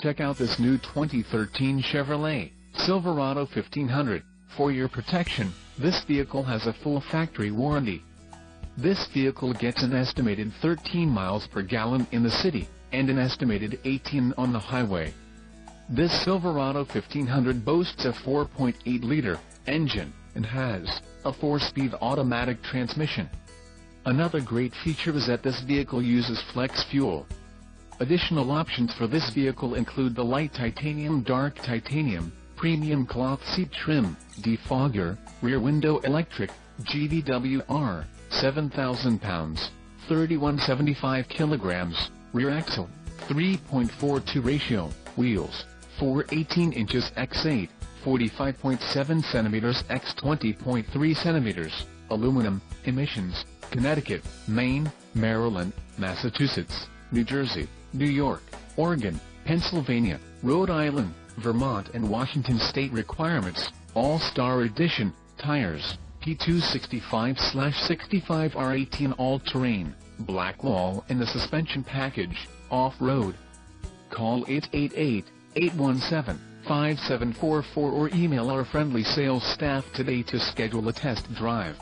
Check out this new 2013 Chevrolet Silverado 1500. For your protection, this vehicle has a full factory warranty. This vehicle gets an estimated 13 miles per gallon in the city, and an estimated 18 on the highway. This Silverado 1500 boasts a 4.8-liter engine, and has a 4-speed automatic transmission. Another great feature is that this vehicle uses flex fuel. Additional options for this vehicle include the light titanium, dark titanium, premium cloth seat trim, defogger, rear window electric, GVWR, 7,000 pounds, 3175 kilograms, rear axle, 3.42 ratio, wheels, 418 inches x 8, 45.7 centimeters x 20.3 centimeters, aluminum. Emissions: Connecticut, Maine, Maryland, Massachusetts, New Jersey, New York, Oregon, Pennsylvania, Rhode Island, Vermont and Washington state requirements. All-Star Edition, tires, P265/65 R18 all-terrain, black wall in the suspension package, off-road. Call 888-817-5744 or email our friendly sales staff today to schedule a test drive.